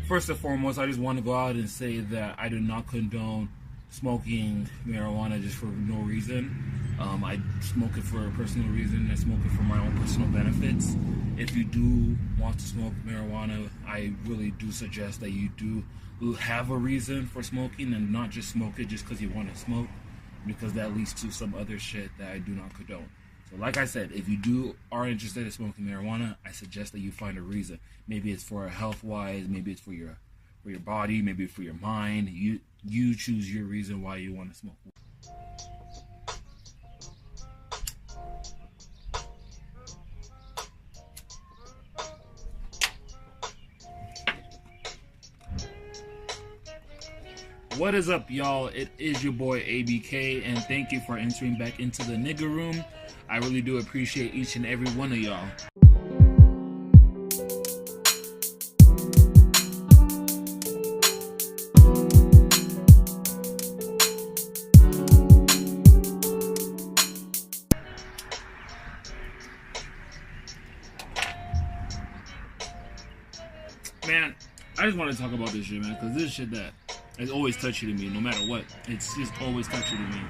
First and foremost, I just want to go out and say that I do not condone smoking marijuana just for no reason. I smoke it for a personal reason. I smoke it for my own personal benefits. If you do want to smoke marijuana, I really do suggest that you do have a reason for smoking and not just smoke it just because you want to smoke, because that leads to some other shit that I do not condone. So like I said, if you are interested in smoking marijuana, I suggest that you find a reason. Maybe it's for health-wise, maybe it's for your body, maybe for your mind. You choose your reason why you want to smoke. What is up, y'all? It is your boy ABK, and thank you for entering back into the nigga room. I really do appreciate each and every one of y'all. Man, I just want to talk about this shit, man, because this shit that is always touchy to me, no matter what. It's just always touchy to me.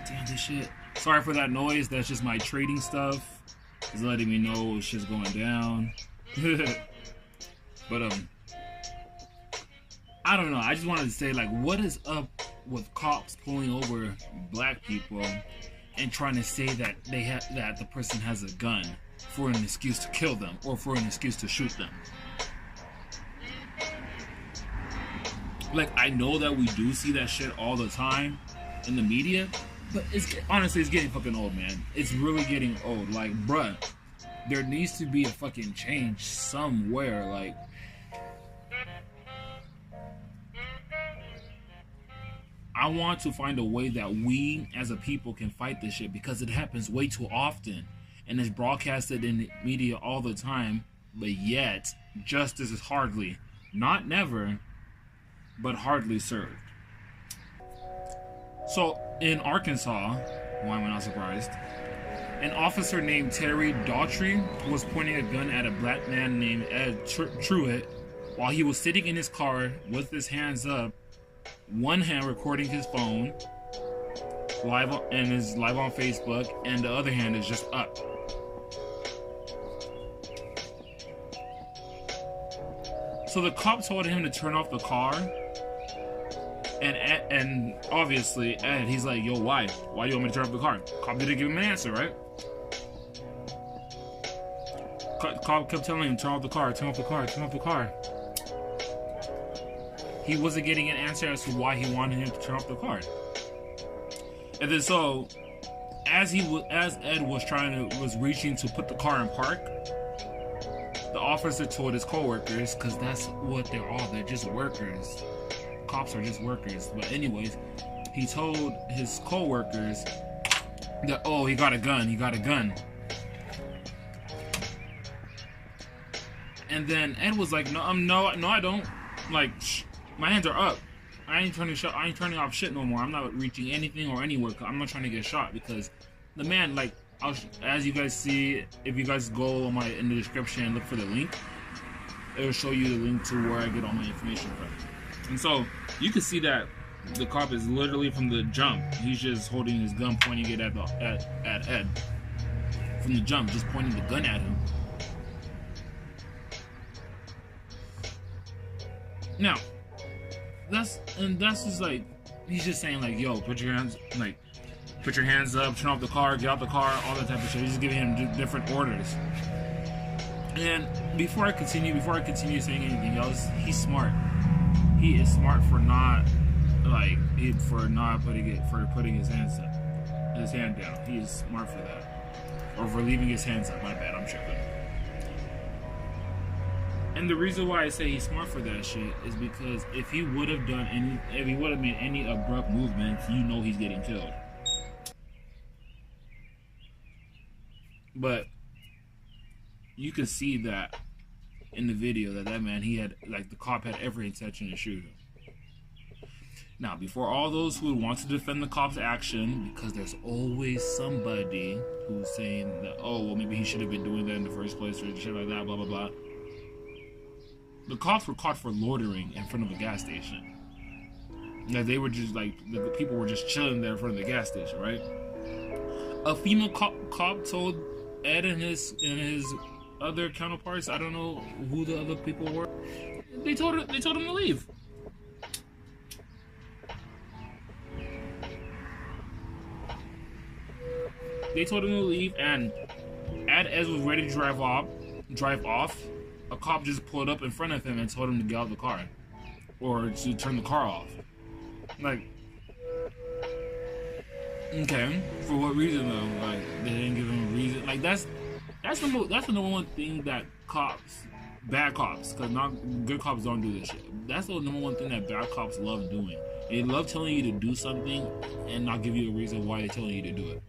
Damn, this shit. Sorry for that noise. That's just my trading stuff. It's letting me know shit's going down. But I don't know. I just wanted to say, like, what is up with cops pulling over black people and trying to say that that the person has a gun for an excuse to kill them or for an excuse to shoot them? Like, I know that we do see that shit all the time in the media, but honestly, it's getting fucking old, man. It's really getting old. Like, bruh, there needs to be a fucking change somewhere. Like, I want to find a way that we as a people can fight this shit, because it happens way too often and it's broadcasted in the media all the time, but yet justice is hardly, not never, but hardly served. So in Arkansas, why am I not surprised? An officer named Terry Daughtry was pointing a gun at a black man named Ed Truitt while he was sitting in his car with his hands up, one hand recording his phone live on Facebook, and the other hand is just up. So the cop told him to turn off the car. And obviously, Ed, he's like, yo, why? Why do you want me to turn off the car? Cop didn't give him an answer, right? Cop kept telling him, turn off the car, turn off the car, turn off the car. He wasn't getting an answer as to why he wanted him to turn off the car. And then so, as Ed was reaching to put the car in park, the officer told his co-workers, because that's what they're all, they're just workers. Cops are just workers. But anyways, he told his co-workers that, oh, he got a gun. And then Ed was like, no, I don't. Like, my hands are up. I ain't turning off shit no more. I'm not reaching anything or anywhere. I'm not trying to get shot, because the man, like, as you guys see, if you guys go in the description and look for the link, it will show you the link to where I get all my information from. And so you can see that the cop is literally from the jump. He's just holding his gun, pointing it at Ed. From the jump, just pointing the gun at him. Now, that's just like, he's just saying like, yo, put your hands up, turn off the car, get out the car, all that type of shit. He's just giving him different orders. And before I continue saying anything else, he's smart. He is smart for putting his hand down. He is smart for that, or for leaving his hands up. My bad, I'm tripping. And the reason why I say he's smart for that shit is because if he would have made any abrupt movements, you know he's getting killed. But you can see that in the video that man, he had, like, the cop had every intention to shoot him. Now, before all those who want to defend the cop's action, because there's always somebody who's saying that, oh, well, maybe he should have been doing that in the first place or shit like that, blah, blah, blah. the cops were caught for loitering in front of a gas station. Now they were just like the people were just chilling there in front of the gas station, right? A female cop told Ed and his other counterparts, I don't know who the other people were. They told him to leave. They told him to leave, and as was ready to drive off, a cop just pulled up in front of him and told him to get out of the car, or to turn the car off. Like, okay, for what reason though? Like, they didn't give him a reason. Like, that's the number one thing that bad cops, because not good cops don't do this shit. That's the number one thing that bad cops love doing. They love telling you to do something and not give you a reason why they're telling you to do it.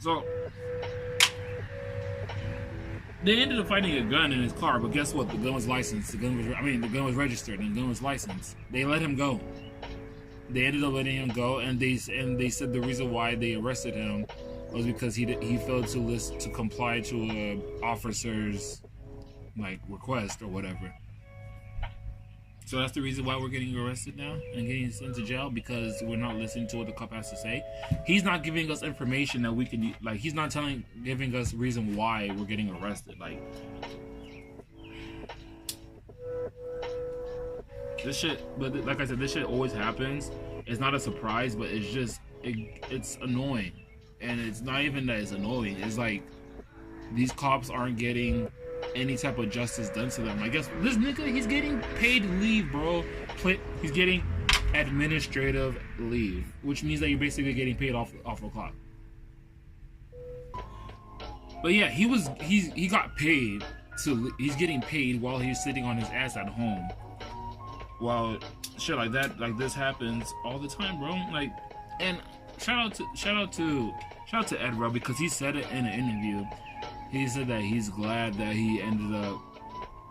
So they ended up finding a gun in his car, but guess what? The gun was licensed. The gun was registered, and the gun was licensed. They let him go. They ended up letting him go, and they said the reason why they arrested him was because he failed to comply to a officer's request or whatever. So that's the reason why we're getting arrested now and getting sent to jail, because we're not listening to what the cop has to say. He's not giving us information that we can, he's not giving us reason why we're getting arrested. This shit, but like I said, this shit always happens. It's not a surprise, but it's just, it's annoying. And it's not even that it's annoying. It's like, these cops aren't getting any type of justice done to them. I guess this nigga, he's getting paid leave, bro. He's getting administrative leave, which means that you're basically getting paid off the clock. But yeah, he got paid he's getting paid while he's sitting on his ass at home. While shit like this happens all the time, bro. And shout out to Ed, bro, because he said it in an interview. He said that he's glad that he ended up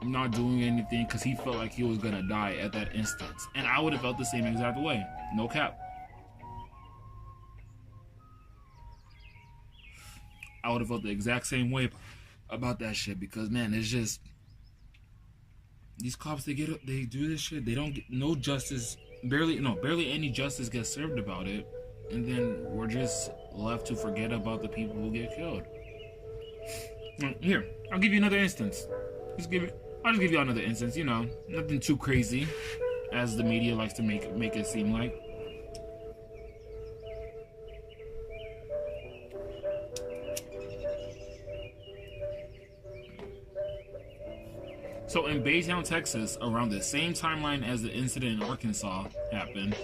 not doing anything because he felt like he was gonna die at that instance. And I would have felt the same exact way. No cap. I would have felt the exact same way about that shit, because man, it's just these cops, they do this shit, they don't get no justice, barely any justice gets served about it, and then we're just left to forget about the people who get killed. Here, I'll give you another instance. I'll just give you another instance, nothing too crazy, as the media likes to make it seem like. So in Baytown, Texas, around the same timeline as the incident in Arkansas happened,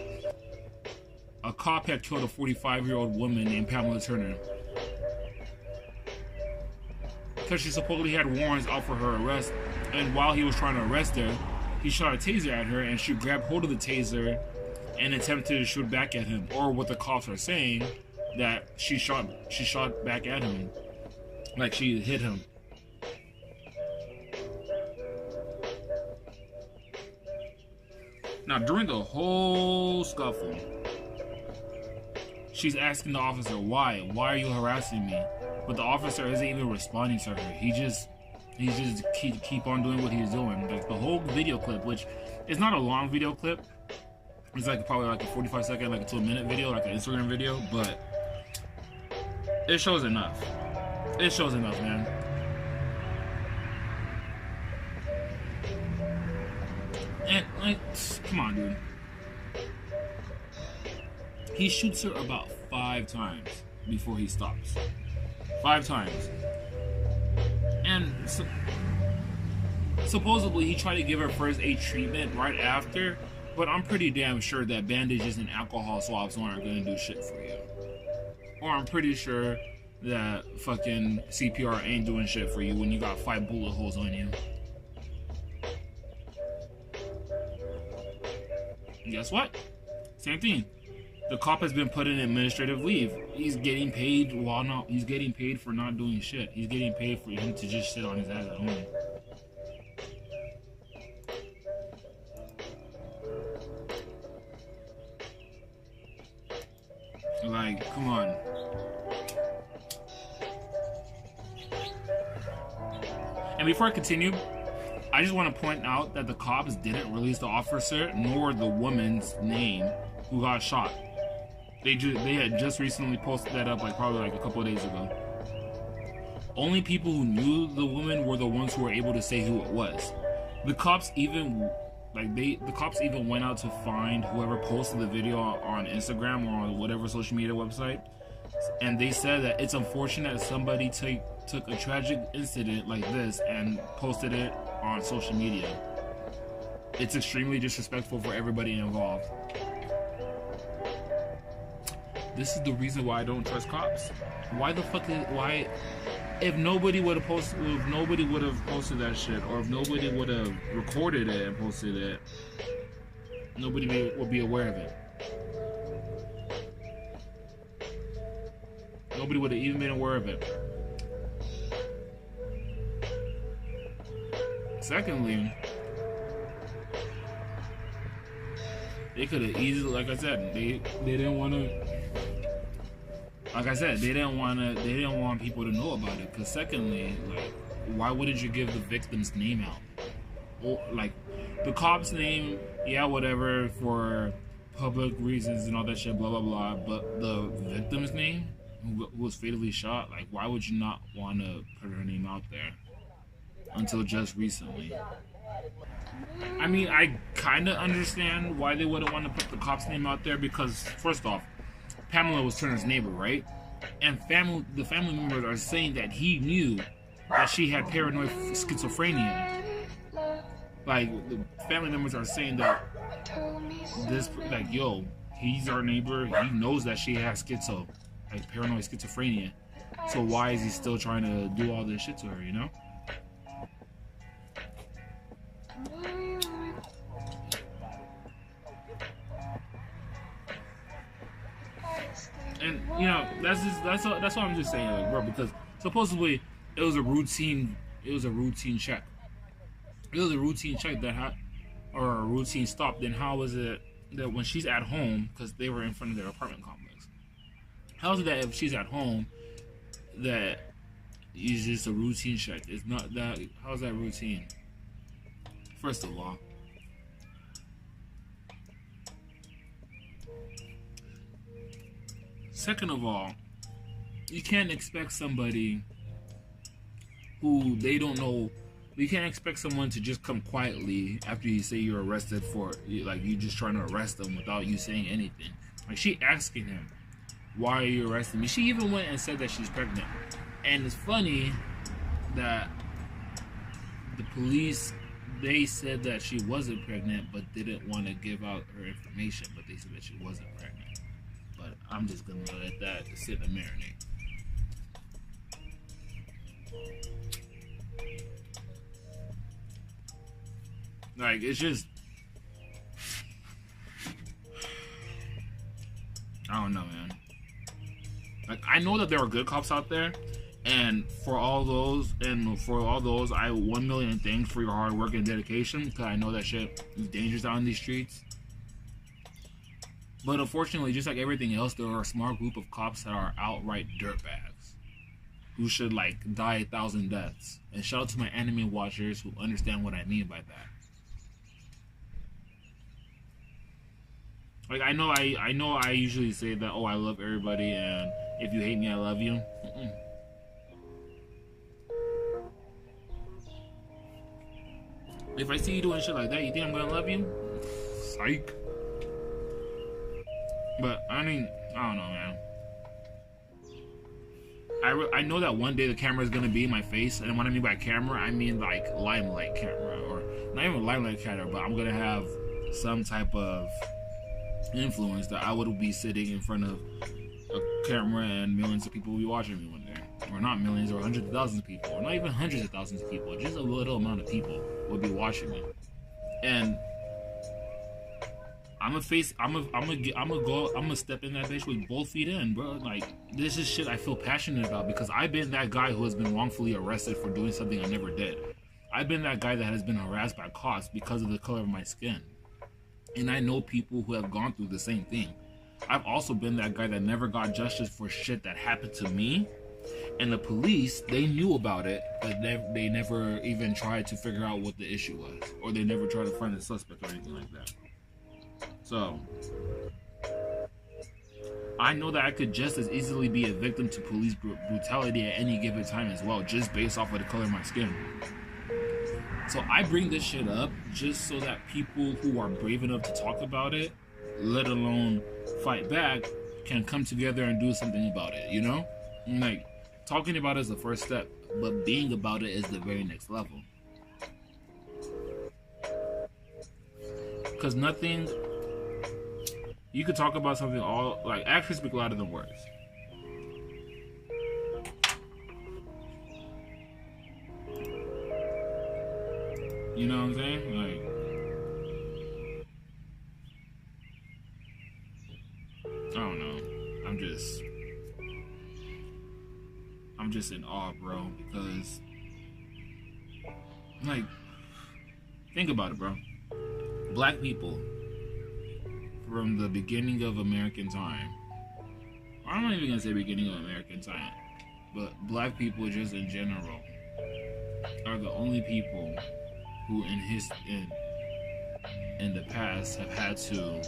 a cop had killed a 45-year-old woman named Pamela Turner. Because she supposedly had warrants out for her arrest, and while he was trying to arrest her, he shot a taser at her, and she grabbed hold of the taser and attempted to shoot back at him. Or what the cops are saying, that she shot back at him, like she hit him. Now, during the whole scuffle, she's asking the officer, why are you harassing me? But the officer isn't even responding to her. He's just keep on doing what he's doing. Like the whole video clip, which is not a long video clip, it's probably a 45-second, to a minute video, like an Instagram video, but it shows enough. It shows enough, man. And come on, dude. He shoots her about 5 times before he stops. 5 times. And supposedly he tried to give her first aid treatment right after, but I'm pretty damn sure that bandages and alcohol swabs aren't gonna do shit for you. Or I'm pretty sure that fucking CPR ain't doing shit for you when you got 5 bullet holes on you. And guess what? Same thing. The cop has been put in administrative leave. He's getting paid he's getting paid for not doing shit. He's getting paid for him to just sit on his ass at home. Come on. And before I continue, I just want to point out that the cops didn't release the officer nor the woman's name who got shot. They had just recently posted that up, like probably like a couple of days ago. Only people who knew the woman were the ones who were able to say who it was. The cops even went out to find whoever posted the video on Instagram or on whatever social media website, and they said that it's unfortunate that somebody took a tragic incident like this and posted it on social media. It's extremely disrespectful for everybody involved. This is the reason why I don't trust cops. Why? If nobody would have posted that shit, or if nobody would have recorded it and posted it, nobody would be aware of it. Nobody would have even been aware of it. Secondly, they could have easily, like I said, they didn't want to. Like I said, they didn't want people to know about it. Because secondly, like, why wouldn't you give the victim's name out? Or like, the cop's name, yeah, whatever, for public reasons and all that shit, blah blah blah. But the victim's name, who was fatally shot, like, why would you not want to put her name out there? Until just recently. I mean, I kind of understand why they wouldn't want to put the cop's name out there, because first off, Pamela was Turner's neighbor, right? And the family members are saying that he knew that she had paranoid schizophrenia. Like, the family members are saying that yo, he's our neighbor, he knows that she has paranoid schizophrenia. So why is he still trying to do all this shit to her, you know? And you know, that's all I'm just saying, like, bro, because supposedly it was a routine check. It was a routine check or a routine stop. Then how is it that when she's at home, because they were in front of their apartment complex, how is it that if she's at home that it's just a routine check? It's not that. How's that routine? First of all. Second of all, you can't expect somebody who they don't know. You can't expect someone to just come quietly after you say you're arrested for, like, you just trying to arrest them without you saying anything. Like, she asking him, why are you arresting me? She even went and said that she's pregnant. And it's funny that the police, they said that she wasn't pregnant, but didn't want to give out her information, but they said that she wasn't pregnant. But I'm just gonna let that sit and marinate. Like, it's just, I don't know, man. Like, I know that there are good cops out there, and for all those, I 1 million thanks for your hard work and dedication, because I know that shit is dangerous out in these streets. But unfortunately, just like everything else, there are a small group of cops that are outright dirtbags who should, like, die 1,000 deaths. And shout out to my anime watchers who understand what I mean by that. Like, I know I usually say that, oh, I love everybody, and if you hate me, I love you. If I see you doing shit like that, you think I'm gonna love you? Psych. But, I mean, I don't know, man. I know that one day the camera is going to be in my face. And when I mean by camera, I mean, like, limelight camera. Or not even limelight camera, but I'm going to have some type of influence that I would be sitting in front of a camera and millions of people will be watching me one day. Or not millions, or hundreds of thousands of people. Or not even hundreds of thousands of people. Just a little amount of people will be watching me. And I'm gonna step in that bitch with both feet in, bro. Like, this is shit I feel passionate about, because I've been that guy who has been wrongfully arrested for doing something I never did. I've been that guy that has been harassed by cops because of the color of my skin. And I know people who have gone through the same thing. I've also been that guy that never got justice for shit that happened to me. And the police, they knew about it, but they never even tried to figure out what the issue was, or they never tried to find the suspect or anything like that. So I know that I could just as easily be a victim to police brutality at any given time as well, just based off of the color of my skin. So I bring this shit up just so that people who are brave enough to talk about it, let alone fight back, can come together and do something about it, you know? Like, talking about it is the first step, but being about it is the very next level. Because nothing... You could talk about something all... Like, actions speak louder than words. You know what I'm saying? Like... I don't know. I'm just in awe, bro, because... Like... Think about it, bro. Black people... From the beginning of American time, I'm not even gonna say beginning of American time, but black people just in general are the only people who in the past have had to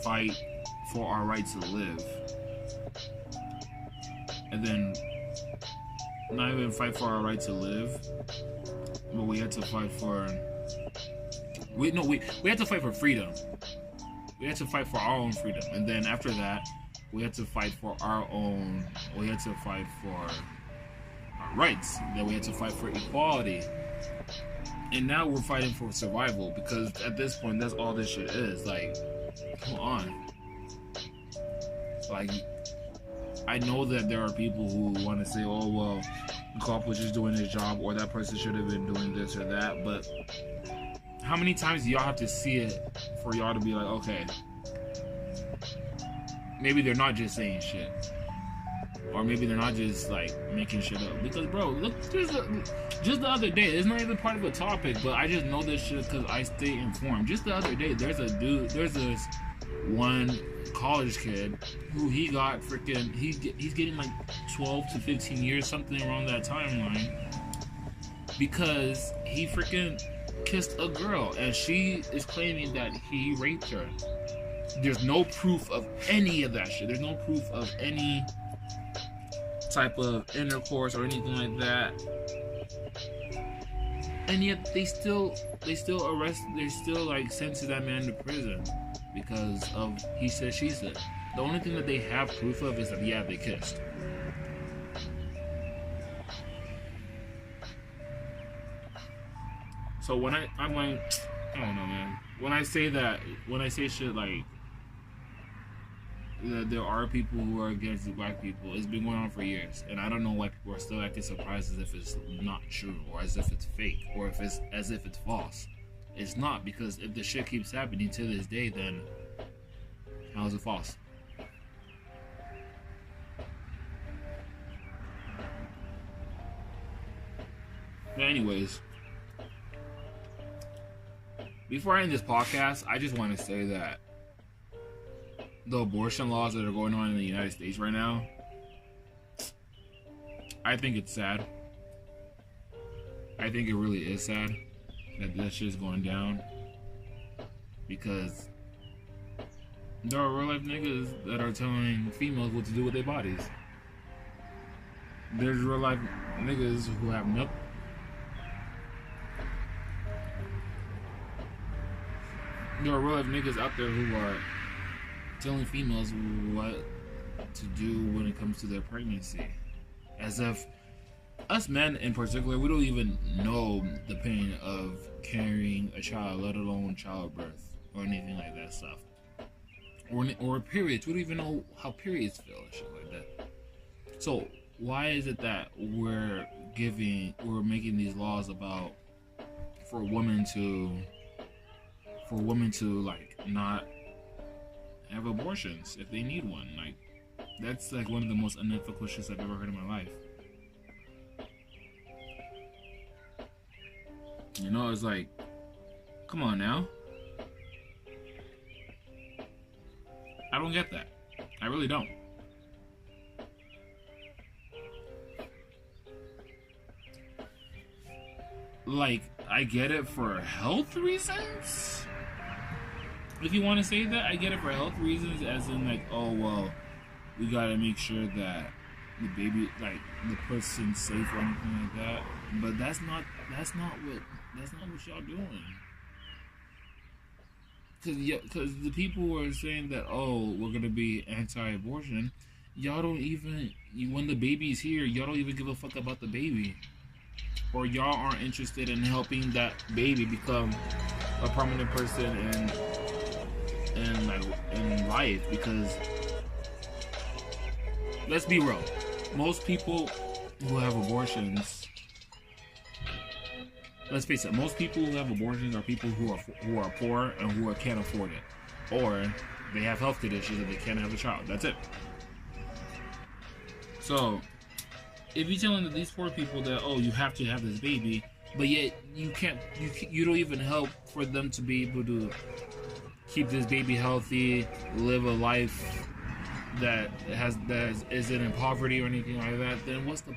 fight for our right to live, and then not even fight for our right to live, but we had to fight for we had to fight for freedom. We had to fight for our own freedom, and then after that, we had to fight for our rights. Then we had to fight for equality, and now we're fighting for survival, because at this point, that's all this shit is. Like, come on, like. I know that there are people who want to say, oh, well, the cop was just doing his job, or that person should have been doing this or that, but how many times do y'all have to see it for y'all to be like, okay, maybe they're not just saying shit, or maybe they're not just, like, making shit up? Because, bro, look, just the other day, it's not even part of a topic, but I just know this shit because I stay informed. Just the other day, there's this one college kid who he got freaking he's getting like 12 to 15 years, something around that timeline, because he freaking kissed a girl and she is claiming that he raped her. There's no proof of any of that shit. There's no proof of any type of intercourse or anything like that, and yet they still like sentence that man to prison because of he said, she said. The only thing that they have proof of is that, yeah, they kissed. So when I'm like, I don't know, man. When I say shit like that there are people who are against the black people, it's been going on for years, and I don't know why people are still acting surprised as if it's not true, or as if it's fake, or as if it's false. It's not, because if the shit keeps happening to this day, then how is it false? But anyways, before I end this podcast, I just want to say that the abortion laws that are going on in the United States right now, I think it's sad. I think it really is sad that shit's going down, because there are real life niggas that are telling females what to do with their bodies. There's real life niggas who have no... There are real life niggas out there who are telling females what to do when it comes to their pregnancy. As if us men in particular, we don't even know the pain of carrying a child, let alone childbirth or anything like that stuff. Or periods. We don't even know how periods feel and shit like that. So why is it that we're making these laws about for women to like not have abortions if they need one? Like, that's like one of the most unethical shits I've ever heard in my life. You know, it's like, come on now. I don't get that. I really don't. Like, I get it for health reasons. If you want to say that, I get it for health reasons, as in like, oh well, we gotta make sure that the baby, like the person's safe or anything like that. But that's not what y'all doing. Because the people who are saying that, oh, we're gonna be anti-abortion, y'all don't even, when the baby's here, y'all don't even give a fuck about the baby, or y'all aren't interested in helping that baby become a permanent person in life. Because let's be real, most people who have abortions, let's face it, most people who have abortions are people who are poor and who can't afford it, or they have health conditions and they can't have a child. That's it. So if you're telling these poor people that, oh, you have to have this baby, but yet you don't even help for them to be able to keep this baby healthy, live a life that isn't in poverty or anything like that, then what's the...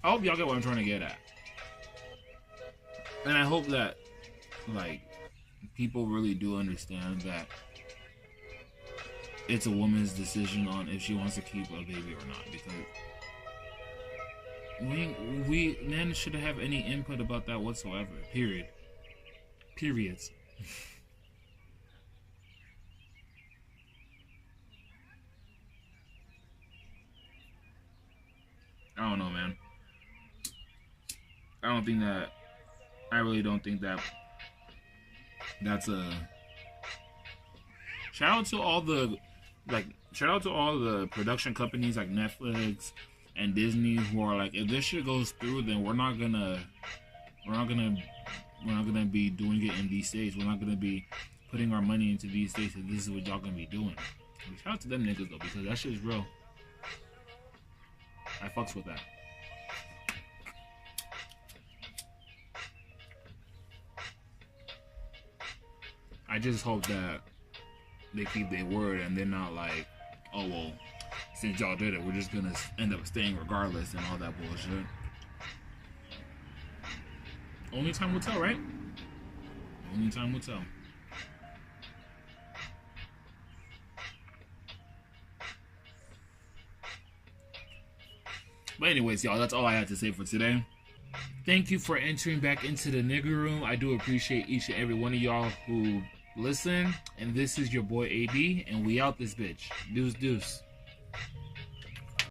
I hope y'all get what I'm trying to get at. And I hope that, like, people really do understand that it's a woman's decision on if she wants to keep a baby or not. Because none should have any input about that whatsoever. Periods. I don't know, man. I really don't think that that's a... Shout out to all the production companies like Netflix and Disney who are like, if this shit goes through, then we're not gonna be doing it in these states. We're not gonna be putting our money into these states, and this is what y'all gonna be doing. Shout out to them niggas though, because that shit is real. I fucks with that. I just hope that they keep their word and they're not like, oh well, since y'all did it, we're just gonna end up staying regardless and all that bullshit. Only time will tell, right? Only time will tell. But anyways, y'all, that's all I had to say for today. Thank you for entering back into the nigger room. I do appreciate each and every one of y'all who listen. And this is your boy AB, and we out this bitch. Deuce, deuce.